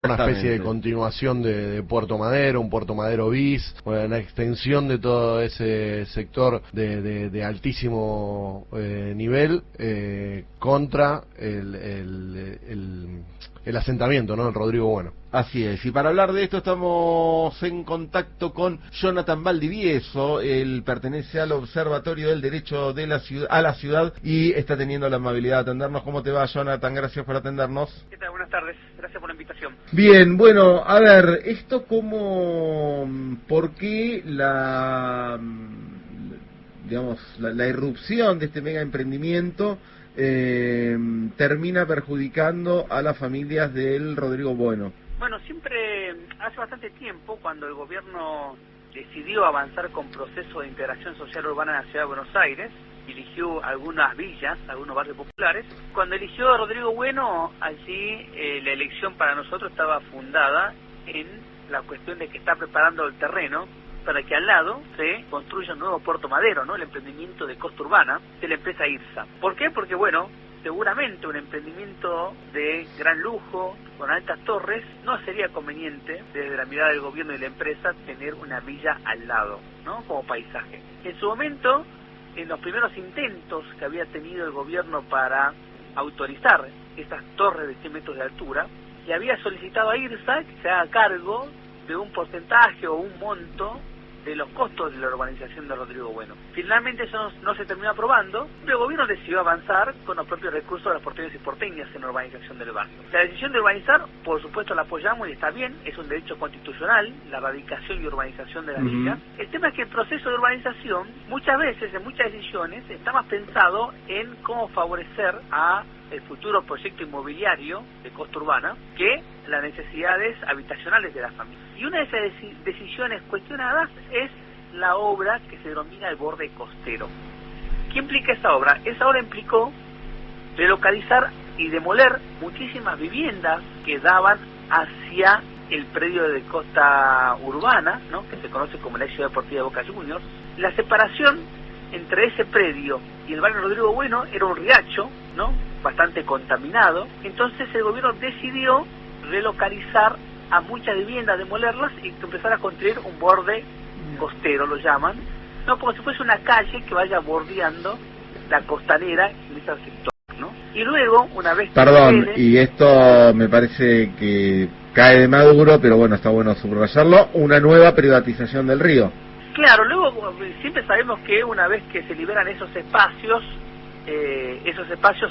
una especie de continuación de Puerto Madero, un Puerto Madero bis, una extensión de todo ese sector de altísimo nivel contra el asentamiento, ¿no? El Rodrigo Bueno. Así es, y para hablar de esto estamos en contacto con Jonathan Valdivieso. Él pertenece al Observatorio del Derecho de la ciudad, a la ciudad, y está teniendo la amabilidad de atendernos. ¿Cómo te va, Jonathan? Gracias por atendernos. ¿Qué tal? Buenas tardes, gracias por la invitación. Bien, bueno, a ver, esto ¿por qué la irrupción de este mega emprendimiento termina perjudicando a las familias del Rodrigo Bueno? Bueno, siempre, hace bastante tiempo, cuando el gobierno decidió avanzar con procesos de integración social urbana en la ciudad de Buenos Aires, eligió algunas villas, algunos barrios populares. Cuando eligió a Rodrigo Bueno, allí la elección para nosotros estaba fundada en la cuestión de que está preparando el terreno para que al lado se construya un nuevo Puerto Madero, ¿no? El emprendimiento de costa urbana de la empresa IRSA. ¿Por qué? Porque, bueno, seguramente un emprendimiento de gran lujo, con altas torres, no sería conveniente, desde la mirada del gobierno y de la empresa, tener una villa al lado, ¿no? Como paisaje. En su momento, en los primeros intentos que había tenido el gobierno para autorizar estas torres de 100 metros de altura, le había solicitado a IRSA que se haga cargo de un porcentaje o un monto de los costos de la urbanización de Rodrigo Bueno. Finalmente eso no se terminó aprobando, pero el gobierno decidió avanzar con los propios recursos de los porteños y porteñas en la urbanización del barrio. La decisión de urbanizar, por supuesto, la apoyamos y está bien, es un derecho constitucional, la erradicación y urbanización de las villas. El tema es que el proceso de urbanización, muchas veces, en muchas decisiones, está más pensado en cómo favorecer a el futuro proyecto inmobiliario de costa urbana que las necesidades habitacionales de las familias. Y una de esas decisiones cuestionadas es la obra que se denomina el borde costero. ¿Qué implica esa obra? Esa obra implicó relocalizar y demoler muchísimas viviendas que daban hacia el predio de costa urbana, ¿no? Que se conoce como la Ciudad Deportiva de Boca Juniors. La separación entre ese predio y el barrio Rodrigo Bueno era un riacho, ¿no? Bastante contaminado. Entonces el gobierno decidió relocalizar a muchas viviendas, demolerlas y empezar a construir un borde costero, lo llaman, no, como si fuese una calle que vaya bordeando la costanera en ese sector, ¿no? Y luego, una vez que y esto me parece que cae de maduro, pero bueno, está bueno subrayarlo, una nueva privatización del río. Claro, luego siempre sabemos que una vez que se liberan esos espacios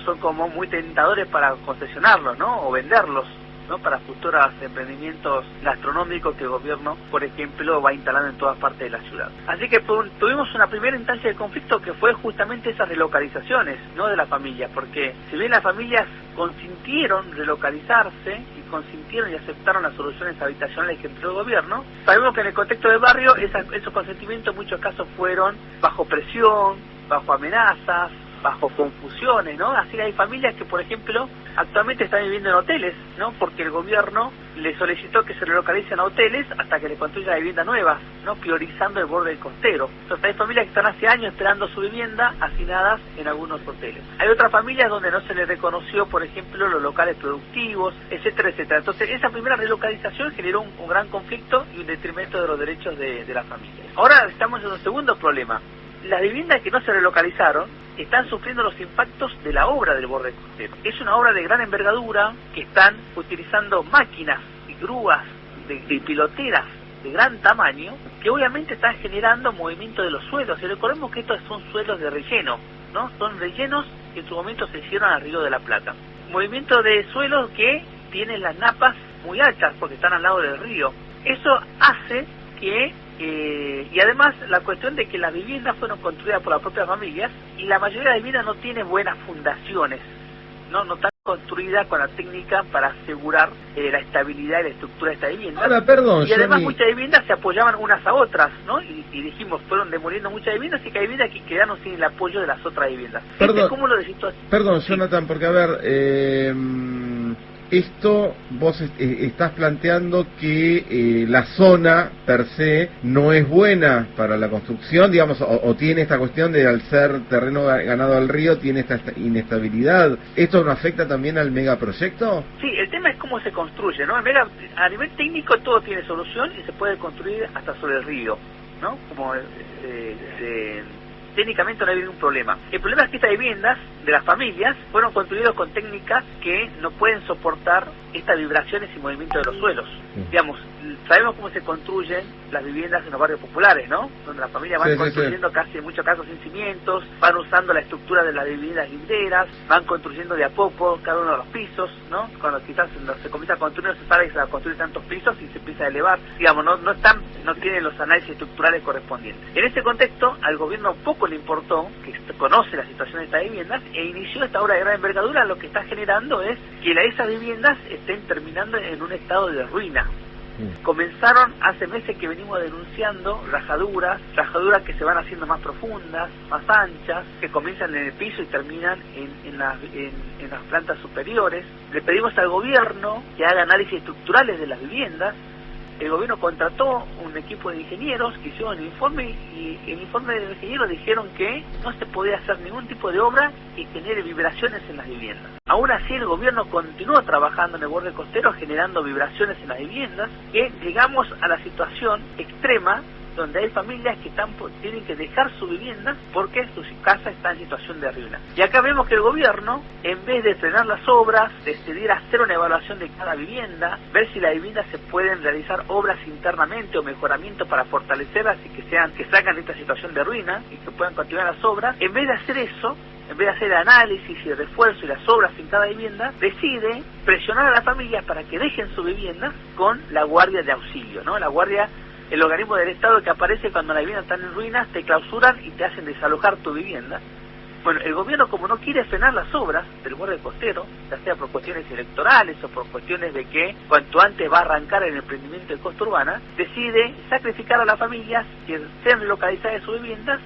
son como muy tentadores para concesionarlos, ¿no? O venderlos, ¿no? Para futuros emprendimientos gastronómicos que el gobierno, por ejemplo, va instalando en todas partes de la ciudad. Así que tuvimos una primera instancia de conflicto que fue justamente esas relocalizaciones, ¿no? De las familias, porque si bien las familias consintieron relocalizarse y consintieron y aceptaron las soluciones habitacionales que entregó el gobierno, sabemos que en el contexto del barrio esos consentimientos en muchos casos fueron bajo presión, bajo amenazas, bajo confusiones, ¿no? Así que hay familias que, por ejemplo, actualmente están viviendo en hoteles, ¿no? Porque el gobierno le solicitó que se relocalicen a hoteles hasta que le construyan viviendas nuevas, ¿no? Priorizando el borde del costero. Entonces hay familias que están hace años esperando su vivienda hacinadas en algunos hoteles. Hay otras familias donde no se les reconoció, por ejemplo, los locales productivos, etcétera, etcétera. Entonces esa primera relocalización generó un gran conflicto y un detrimento de los derechos de las familias. Ahora estamos en un segundo problema. Las viviendas que no se relocalizaron están sufriendo los impactos de la obra del borde costero. Es una obra de gran envergadura que están utilizando máquinas y grúas de piloteras de gran tamaño que obviamente están generando movimiento de los suelos. Y recordemos que estos son suelos de relleno, ¿no? Son rellenos que en su momento se hicieron al Río de la Plata. Movimiento de suelos que tienen las napas muy altas porque están al lado del río. Eso hace que y además la cuestión de que las viviendas fueron construidas por las propias familias y la mayoría de las viviendas no tiene buenas fundaciones, no están construidas con la técnica para asegurar la estabilidad y la estructura de esta vivienda. Ahora, perdón, y además muchas viviendas se apoyaban unas a otras, ¿no? Y dijimos, fueron demoliendo muchas viviendas y que hay viviendas que quedaron sin el apoyo de las otras viviendas. Perdón, ¿Cómo lo decís tú? Perdón, Jonathan, porque a ver, Esto vos estás planteando que la zona per se no es buena para la construcción, digamos, o tiene esta cuestión de al ser terreno ganado al río, tiene esta inestabilidad. ¿Esto no afecta también al megaproyecto? Sí, el tema es cómo se construye, ¿no? A nivel técnico todo tiene solución y se puede construir hasta sobre el río, ¿no? Como técnicamente no hay ningún problema. El problema es que estas viviendas de las familias fueron construidas con técnicas que no pueden soportar estas vibraciones y movimientos de los suelos. Digamos, sabemos cómo se construyen las viviendas en los barrios populares, ¿no? Donde las familias van construyendo casi en muchos casos sin cimientos, van usando la estructura de las viviendas linderas, van construyendo de a poco cada uno de los pisos, ¿no? Cuando quizás se comienza a construir, no se sabe que se va a construir tantos pisos y se empieza a elevar. Digamos, no tienen los análisis estructurales correspondientes. En este contexto, al gobierno poco le importó, que conoce la situación de estas viviendas, e inició esta obra de gran envergadura. Lo que está generando es que esas viviendas estén terminando en un estado de ruina. Comenzaron hace meses que venimos denunciando rajaduras que se van haciendo más profundas, más anchas, que comienzan en el piso y terminan en las plantas superiores. Le pedimos al gobierno que haga análisis estructurales de las viviendas. El gobierno contrató un equipo de ingenieros que hicieron el informe, y el informe de los ingenieros dijeron que no se podía hacer ningún tipo de obra que genere vibraciones en las viviendas. Aún así el gobierno continuó trabajando en el borde costero generando vibraciones en las viviendas, que llegamos a la situación extrema donde hay familias que tienen que dejar su vivienda porque su casa está en situación de ruina. Y acá vemos que el gobierno, en vez de frenar las obras, decidir hacer una evaluación de cada vivienda, ver si las viviendas se pueden realizar obras internamente o mejoramiento para fortalecerlas y que sacan de esta situación de ruina y que puedan continuar las obras, en vez de hacer eso, en vez de hacer el análisis y el refuerzo y las obras en cada vivienda, decide presionar a las familias para que dejen su vivienda con la guardia de auxilio, ¿no? La guardia, el organismo del Estado que aparece cuando las viviendas están en ruinas, te clausuran y te hacen desalojar tu vivienda. Bueno, el gobierno, como no quiere frenar las obras del borde costero, ya sea por cuestiones electorales o por cuestiones de que cuanto antes va a arrancar el emprendimiento de costa urbana, decide sacrificar a las familias que sean relocalizadas de sus viviendas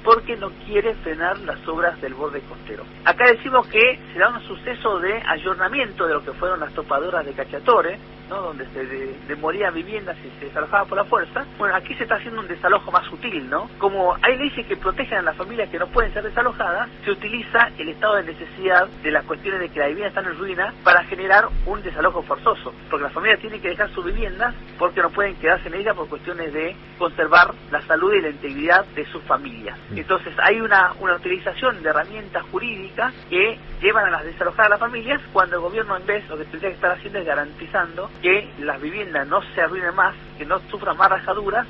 porque no quiere frenar las obras del borde costero. Acá decimos que se da un suceso de ayornamiento de lo que fueron las topadoras de Cacciatore, ¿no? Donde se demolían viviendas y se desalojaba por la fuerza. Bueno, aquí se está haciendo un desalojo más sutil, ¿no? Como hay leyes que protegen a las familias que no pueden ser desalojadas, se utiliza el estado de necesidad de las cuestiones de que las viviendas están en ruina para generar un desalojo forzoso, porque las familias tienen que dejar sus viviendas porque no pueden quedarse en ellas por cuestiones de conservar la salud y la integridad de sus familias. Entonces hay una utilización de herramientas jurídicas que llevan a desalojar a las familias, cuando el gobierno, en vez, lo que tendría que estar haciendo es garantizando que las viviendas no se arruinen más, que no sufran más rajaduras,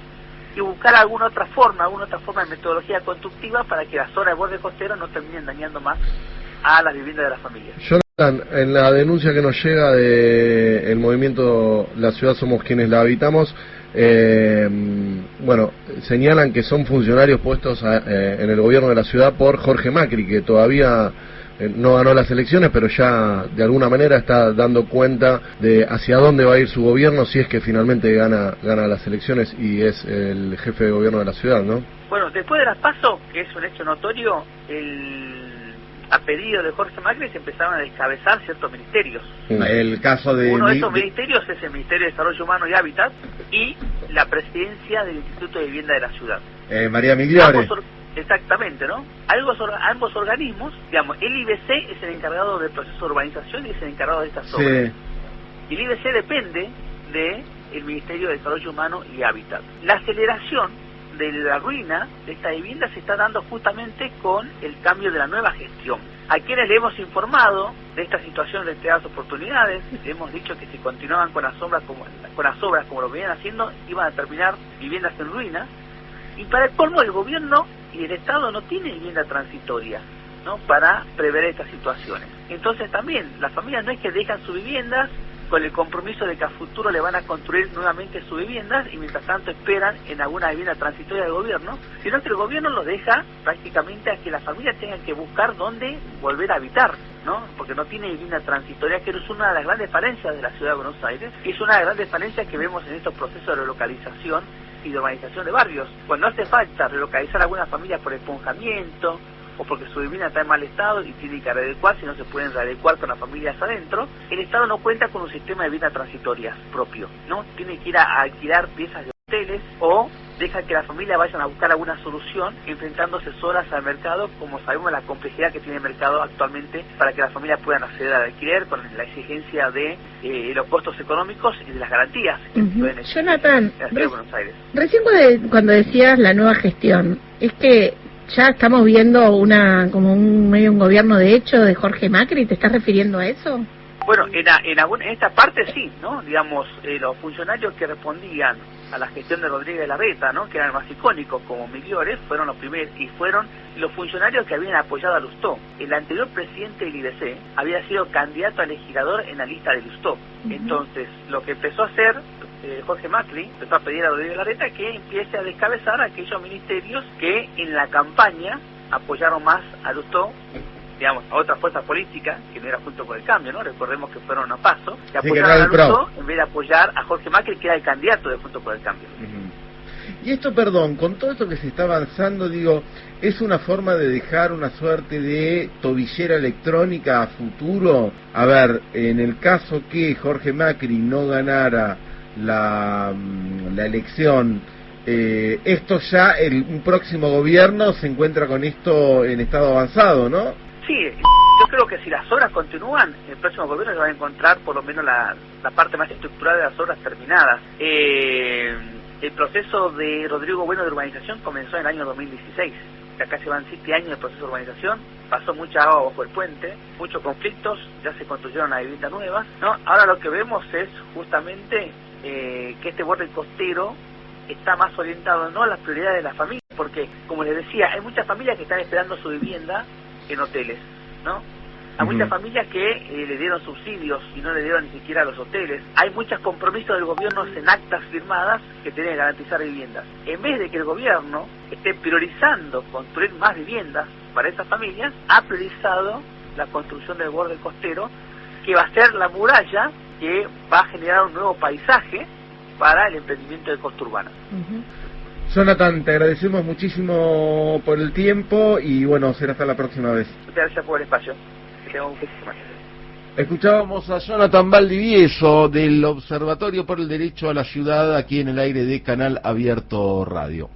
y buscar alguna otra forma de metodología constructiva para que las zonas de borde costero no terminen dañando más a las viviendas de las familias. Jonathan, en la denuncia que nos llega de el movimiento La Ciudad Somos Quienes la Habitamos, bueno, señalan que son funcionarios puestos en el gobierno de la ciudad por Jorge Macri, que todavía no ganó las elecciones, pero ya de alguna manera está dando cuenta de hacia dónde va a ir su gobierno si es que finalmente gana las elecciones y es el jefe de gobierno de la ciudad, ¿no? Bueno, después de las PASO, que es un hecho notorio, a pedido de Jorge Macri se empezaron a descabezar ciertos ministerios. El caso de... Uno de esos ministerios es el Ministerio de Desarrollo Humano y Hábitat y la presidencia del Instituto de Vivienda de la Ciudad. María Migliore. Exactamente, ¿no? Ambos organismos, digamos, el IBC es el encargado del proceso de urbanización y es el encargado de estas obras. Y el IBC depende del Ministerio de Desarrollo Humano y Hábitat. La aceleración de la ruina de esta vivienda se está dando justamente con el cambio de la nueva gestión. A quienes le hemos informado de esta situación de entregadas oportunidades, le hemos dicho que si continuaban con las obras como lo venían haciendo, iban a terminar viviendas en ruina. Y para el colmo, el gobierno y el Estado no tienen vivienda transitoria, ¿no?, para prever estas situaciones. Entonces también las familias no es que dejan sus viviendas con el compromiso de que a futuro le van a construir nuevamente sus viviendas y mientras tanto esperan en alguna vivienda transitoria del gobierno, sino que el gobierno los deja prácticamente a que las familias tengan que buscar dónde volver a habitar, ¿no? Porque no tiene vivienda transitoria, que es una de las grandes falencias de la ciudad de Buenos Aires, y es una de las grandes falencias que vemos en estos procesos de relocalización y de urbanización de barrios. Cuando hace falta relocalizar a alguna familia por esponjamiento o porque su vivienda está en mal estado y tiene que readecuarse y no se pueden readecuar con las familias adentro, el Estado no cuenta con un sistema de viviendas transitorias propio, ¿no? Tiene que ir a alquilar piezas de hoteles o deja que las familias vayan a buscar alguna solución enfrentándose solas al mercado, como sabemos la complejidad que tiene el mercado actualmente para que las familias puedan acceder al alquiler con la exigencia de los costos económicos y de las garantías que pueden existir Jonathan, en la ciudad de Buenos Aires. Recién cuando decías la nueva gestión, es que ya estamos viendo como un gobierno de hecho de Jorge Macri, ¿te estás refiriendo a eso? Bueno, en esta parte sí, ¿no? Digamos, los funcionarios que respondían a la gestión de Rodríguez Larreta, ¿no? Que eran más icónicos como Migliore, fueron los primeros y fueron los funcionarios que habían apoyado a Lustó. El anterior presidente del IDC había sido candidato a legislador en la lista de Lustó. Entonces, lo que empezó a hacer Jorge Macri, empezó a pedir a Rodríguez Larreta que empiece a descabezar a aquellos ministerios que en la campaña apoyaron más a Lustó, digamos, a otras fuerzas políticas, que no era Junto por el Cambio, ¿no? Recordemos que fueron a PASO, que apoyaron a Lustó en vez de apoyar a Jorge Macri, que era el candidato de Junto por el Cambio. Y esto, perdón, con todo esto que se está avanzando, digo, ¿es una forma de dejar una suerte de tobillera electrónica a futuro? A ver, en el caso que Jorge Macri no ganara la elección, esto ya, un próximo gobierno se encuentra con esto en estado avanzado, ¿no? Sí, yo creo que si las obras continúan, el próximo gobierno se va a encontrar por lo menos la parte más estructural de las obras terminadas. El proceso de Rodrigo Bueno de urbanización comenzó en el año 2016. Ya casi van 7 años de proceso de urbanización, pasó mucha agua bajo el puente, muchos conflictos, ya se construyeron las viviendas nuevas, ¿no? Ahora lo que vemos es justamente que este borde costero está más orientado no a las prioridades de las familias, porque, como les decía, hay muchas familias que están esperando su vivienda en hoteles, ¿no? Hay muchas familias que le dieron subsidios y no le dieron ni siquiera a los hoteles. Hay muchos compromisos del gobierno en actas firmadas que tienen que garantizar viviendas. En vez de que el gobierno esté priorizando construir más viviendas para esas familias, ha priorizado la construcción del borde costero, que va a ser la muralla que va a generar un nuevo paisaje para el emprendimiento de costa urbana. Jonathan, te agradecemos muchísimo por el tiempo y bueno, será hasta la próxima vez. Muchas gracias por el espacio. Que tengan un feliz semana. Escuchábamos a Jonathan Valdivieso del Observatorio por el Derecho a la Ciudad aquí en el aire de Canal Abierto Radio.